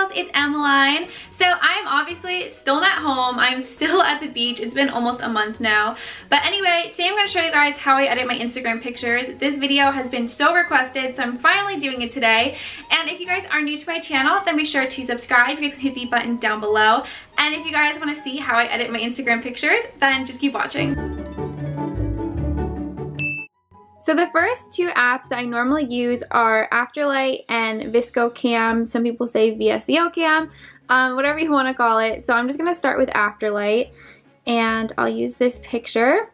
girls, it's Emelyne. So I'm obviously still not home. I'm still at the beach. It's been almost a month now. But anyway, today I'm going to show you guys how I edit my Instagram pictures. This video has been so requested, so I'm finally doing it today. And if you guys are new to my channel, then be sure to subscribe. You guys can hit the button down below. And if you guys want to see how I edit my Instagram pictures, then just keep watching. So the first two apps that I normally use are Afterlight and VSCO Cam. Some people say VSCO Cam, whatever you want to call it. So I'm just going to start with Afterlight, and I'll use this picture.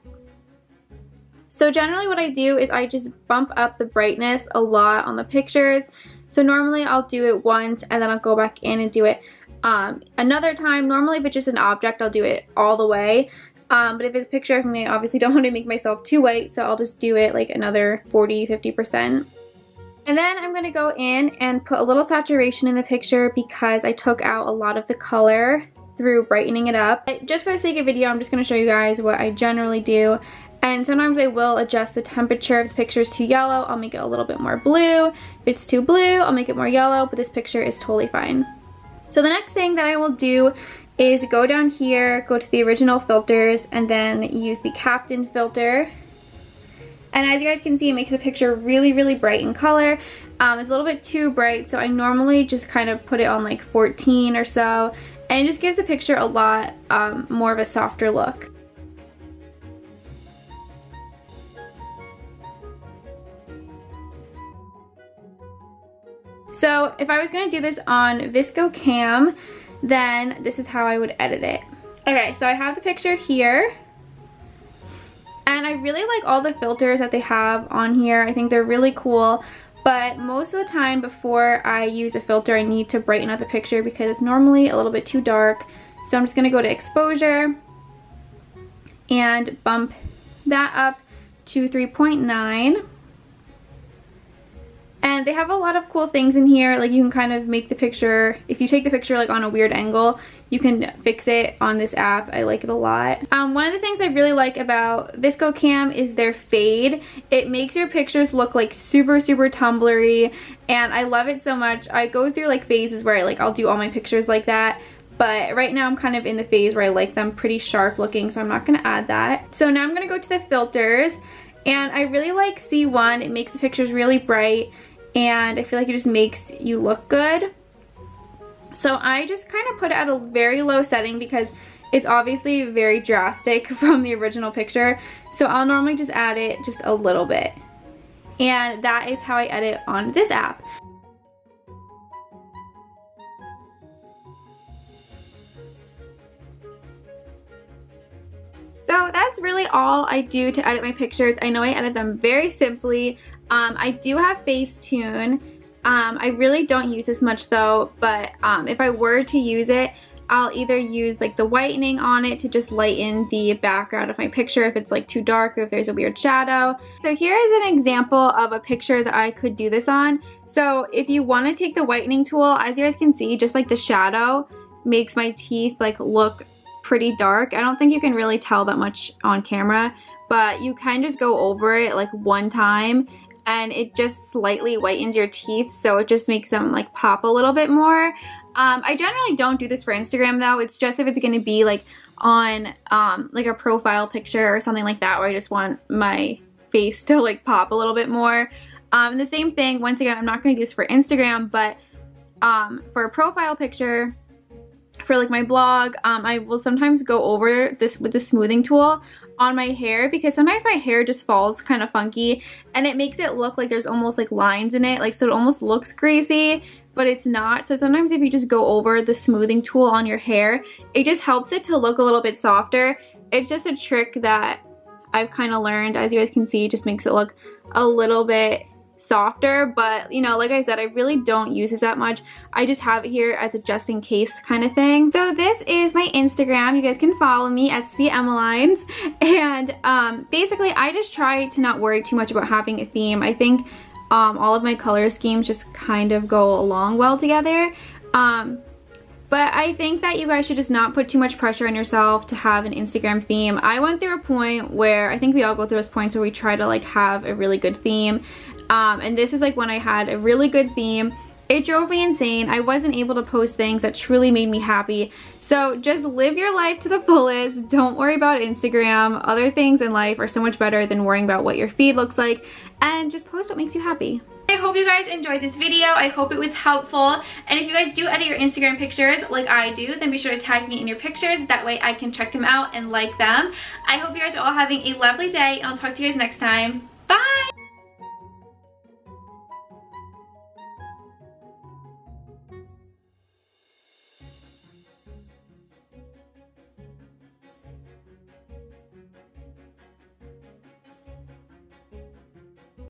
So generally what I do is I just bump up the brightness a lot on the pictures. So normally I'll do it once and then I'll go back in and do it another time. Normally if it's just an object, I'll do it all the way. But if it's a picture of me, I obviously don't want to make myself too white, so I'll just do it like another 40–50%. And then I'm going to go in and put a little saturation in the picture because I took out a lot of the color through brightening it up. Just for the sake of video, I'm just going to show you guys what I generally do. And sometimes I will adjust the temperature. If the picture is too yellow, I'll make it a little bit more blue. If it's too blue, I'll make it more yellow, but this picture is totally fine. So the next thing that I will do is go down here, go to the original filters, and then use the Captain filter. And as you guys can see, it makes the picture really, really bright in color. It's a little bit too bright, so I normally just kind of put it on like 14 or so, and it just gives the picture a lot more of a softer look. So if I was going to do this on VSCO Cam, then this is how I would edit it. Okay, so I have the picture here, and I really like all the filters that they have on here. I think they're really cool, but most of the time before I use a filter, I need to brighten up the picture because it's normally a little bit too dark. So I'm just going to go to exposure and bump that up to 3.9. And they have a lot of cool things in here. Like you can kind of make the picture, if you take the picture like on a weird angle, you can fix it on this app. I like it a lot. One of the things I really like about VSCO Cam is their fade. It makes your pictures look like super, super tumblery, and I love it so much. I go through like phases where I'll do all my pictures like that. But right now I'm kind of in the phase where I like them pretty sharp looking, so I'm not going to add that. So now I'm going to go to the filters, and I really like C1. It makes the pictures really bright, and I feel like it just makes you look good. So I just kind of put it at a very low setting because it's obviously very drastic from the original picture. So I'll normally just add it just a little bit. And that is how I edit on this app. So that's really all I do to edit my pictures. I know I edit them very simply. I do have Facetune. I really don't use this much though, but if I were to use it, I'll either use like the whitening on it to just lighten the background of my picture if it's like too dark or if there's a weird shadow. So here is an example of a picture that I could do this on. So if you want to take the whitening tool, as you guys can see, just like the shadow makes my teeth like look pretty dark. I don't think you can really tell that much on camera, but you can just go over it like one time and it just slightly whitens your teeth, so it just makes them like pop a little bit more. I generally don't do this for Instagram though. It's just if it's going to be like on like a profile picture or something like that where I just want my face to like pop a little bit more. The same thing, once again, I'm not going to do this for Instagram, but for a profile picture, for like my blog, I will sometimes go over this with the smoothing tool on my hair because sometimes my hair just falls kind of funky and it makes it look like there's almost like lines in it, like so it almost looks greasy, but it's not. So sometimes if you just go over the smoothing tool on your hair, it just helps it to look a little bit softer. It's just a trick that I've kind of learned. As you guys can see, it just makes it look a little bit softer, but you know, like I said, I really don't use this that much. I just have it here as a just in case kind of thing. So this is my Instagram. You guys can follow me at SweetEmelyne, and basically I just try to not worry too much about having a theme. I think all of my color schemes just kind of go along well together. But I think that you guys should just not put too much pressure on yourself to have an Instagram theme. I went through a point where, I think we all go through those points where we try to like have a really good theme. And this is like when I had a really good theme. It drove me insane. I wasn't able to post things that truly made me happy. So just live your life to the fullest. Don't worry about Instagram. Other things in life are so much better than worrying about what your feed looks like. And just post what makes you happy. I hope you guys enjoyed this video. I hope it was helpful. And if you guys do edit your Instagram pictures like I do, then be sure to tag me in your pictures. That way I can check them out and like them. I hope you guys are all having a lovely day, and I'll talk to you guys next time.